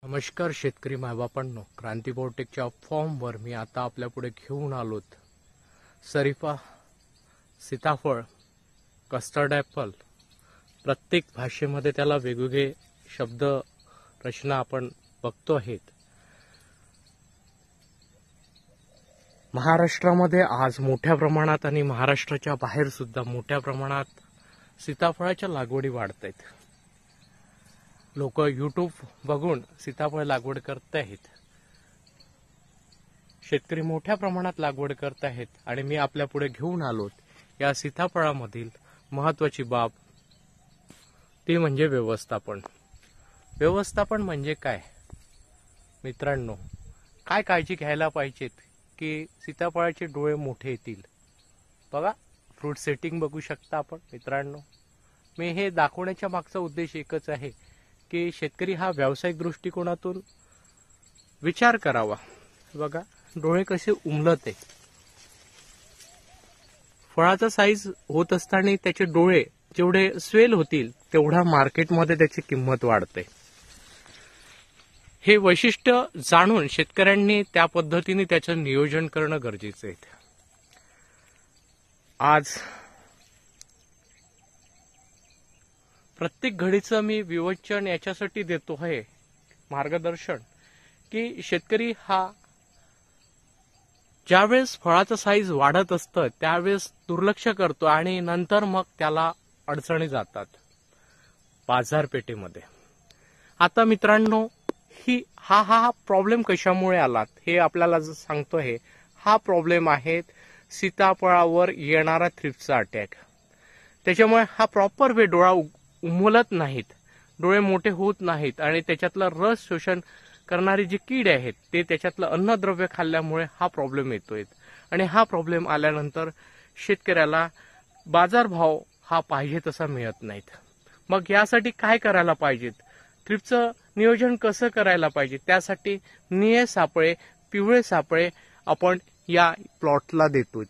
नमस्कार शेतकरी मायबापांनो, क्रांती बायोटेकच्या फॉर्मवर मी आता आपल्या पुढे घेऊन आलोत शरीफा, सीताफळ, कस्टर्ड ॲपल. प्रत्येक भाषेमध्ये त्याला वेगवेगळे शब्द रचना आपण बघतो आहेत. महाराष्ट्रामध्ये आज मोठ्या प्रमाणात आणि महाराष्ट्राच्या बाहेर सुद्धा मोठ्या प्रमाणात सीताफळाच्या लागवडी वाढत आहेत. लोक यूट्यूब बघून सीताफळ लागवड करत आहेत. शेतकरी मोठ्या प्रमाणात लागवड करत आहेत आणि मी आपल्या पुढे घेऊन आलोत या सीताफळामधील महत्त्वाची बाब, ती म्हणजे व्यवस्थापन. व्यवस्थापन म्हणजे काय मित्रांनो? काय काळजी घ्यायला पाहिजेत की सीताफळाचे डोळे मोठे येतील? बघा, फ्रूट सेटिंग बघू शकता आपण मित्रांनो. मी हे दाखवण्याच्या मागचा उद्देश एकच आहे की शेतकरी हा व्यावसायिक दृष्टिकोनातून विचार करावा. बघा, डोळे कसे उमलत आहे. फळाचा साईज होत असताना त्याचे डोळे जेवढे स्वेल होतील तेवढा मार्केटमध्ये त्याची किंमत वाढते. हे वैशिष्ट्य जाणून शेतकऱ्यांनी त्या पद्धतीने त्याचं नियोजन करणं गरजेचं आहे. आज प्रत्येक घडीचं मी विवेचन याच्यासाठी देतो आहे, मार्गदर्शन, की शेतकरी हा ज्यावेळेस फळाचं साईज वाढत असतं त्यावेळेस दुर्लक्ष करतो आणि नंतर मग त्याला अडचणी जातात बाजारपेठेमध्ये. आता मित्रांनो, हा प्रॉब्लेम कशामुळे आलात हे आपल्याला सांगतोय. हा प्रॉब्लेम आहे सीताफळावर येणारा थ्रिप्सचा अटॅक. त्याच्यामुळे हा प्रॉपर वे डोळा उमलत नाहीत, डोळे मोठे होत नाहीत आणि त्याच्यातलं रस शोषण करणारी जी कीड आहेत ते त्याच्यातलं अन्नद्रव्य खाल्ल्यामुळे हा प्रॉब्लेम येतोय. आणि हा प्रॉब्लेम आल्यानंतर शेतकऱ्याला बाजारभाव हा पाहिजे तसा मिळत नाहीत. मग यासाठी काय करायला पाहिजेत? थ्रिप्सचं नियोजन कसं करायला पाहिजे? त्यासाठी निळे सापळे, पिवळे सापळे आपण या प्लॉटला देतोय.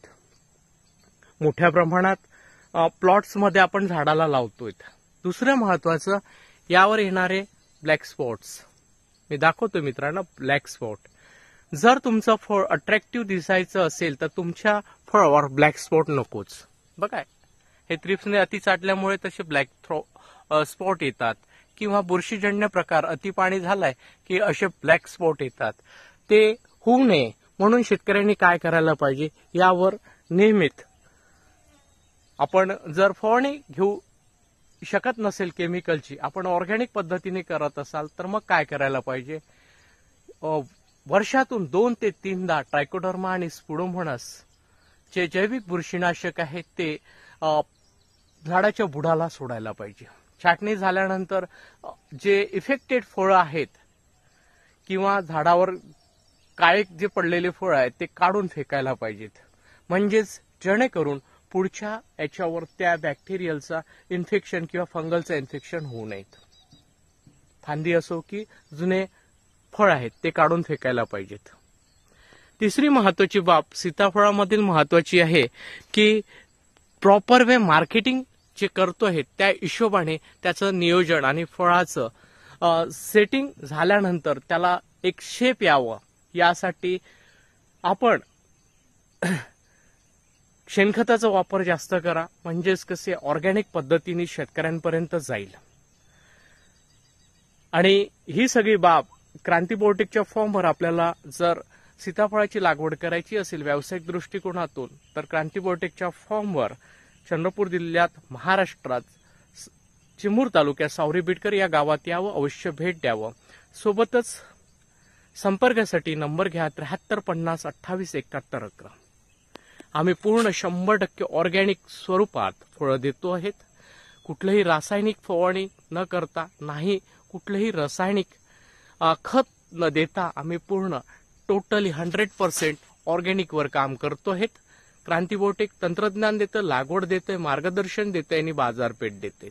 मोठ्या प्रमाणात प्लॉट्समध्ये आपण झाडाला लावतोय. दुसरं महत्वाचं, यावर येणारे ब्लॅक स्पॉट्स मी दाखवतो मित्रांनो. ब्लॅक स्पॉट, जर तुमचं फळ अट्रॅक्टिव्ह दिसायचं असेल तर तुमच्या फळावर ब्लॅक स्पॉट नकोच. बघा, हे थ्रिप्सने अति चाटल्यामुळे तसे ब्लॅक स्पॉट येतात किंवा बुरशीजन्य प्रकार, अति पाणी झालाय की असे ब्लॅक स्पॉट येतात. ते होऊ नये म्हणून शेतकऱ्यांनी काय करायला पाहिजे, यावर नियमित आपण जर फवारणी घेऊ शकत नसेल केमिकलची, आपण ऑर्गॅनिक पद्धतीने करत असाल तर मग काय करायला पाहिजे? वर्षातून 2 ते 3दा ट्रायकोडर्मा आणि स्पुडोमोनास जे जैविक बुरशीनाशक आहेत ते झाडाच्या बुडाला सोडायला पाहिजे. छाटणी झाल्यानंतर जे इफेक्टेड फळं आहेत किंवा झाडावर काळे जे पडलेले फळं आहेत ते काढून फेकायला पाहिजेत. म्हणजेच जेणेकरून पुढच्या याच्यावर त्या बॅक्टेरियलचा इन्फेक्शन किंवा फंगलचं इन्फेक्शन होऊ नयेत. फांदी असो की जुने फळ आहेत ते काढून फेकायला पाहिजेत. तिसरी महत्वाची बाब सीताफळामधील महत्वाची आहे की प्रॉपर वे मार्केटिंग जे करतो आहे त्या हिशोबाने त्याचं नियोजन आणि फळाचं सेटिंग झाल्यानंतर त्याला एक शेप यावं, यासाठी आपण शेणखताचा वापर जास्त करा. म्हणजेच कसे ऑर्गॅनिक पद्धतीने शेतकऱ्यांपर्यंत जाईल. आणि ही सगळी बाब क्रांती बायोटेकच्या फॉर्मवर आपल्याला जर सीताफळाची लागवड करायची असेल व्यावसायिक दृष्टिकोनातून तर क्रांती बायोटेकच्या फॉर्मवर चंद्रपूर जिल्ह्यात महाराष्ट्रात चिमूर तालुक्यात सावरी बिटकर या गावात यावं, अवश्य भेट द्यावं. सोबतच संपर्कासाठी नंबर घ्या 73 50 28 71 11. आम्ही पूर्ण 100% ऑर्गॅनिक स्वरूपात फळं देतो आहेत. कुठलंही रासायनिक फवारणी न करता, नाही कुठलंही रासायनिक खत न देता आम्ही पूर्ण टोटली 100% ऑर्गॅनिकवर काम करतो आहेत. क्रांती बायोटेक तंत्रज्ञान देतं, लागवड देतंय, मार्गदर्शन देतंय आणि बाजारपेठ देते.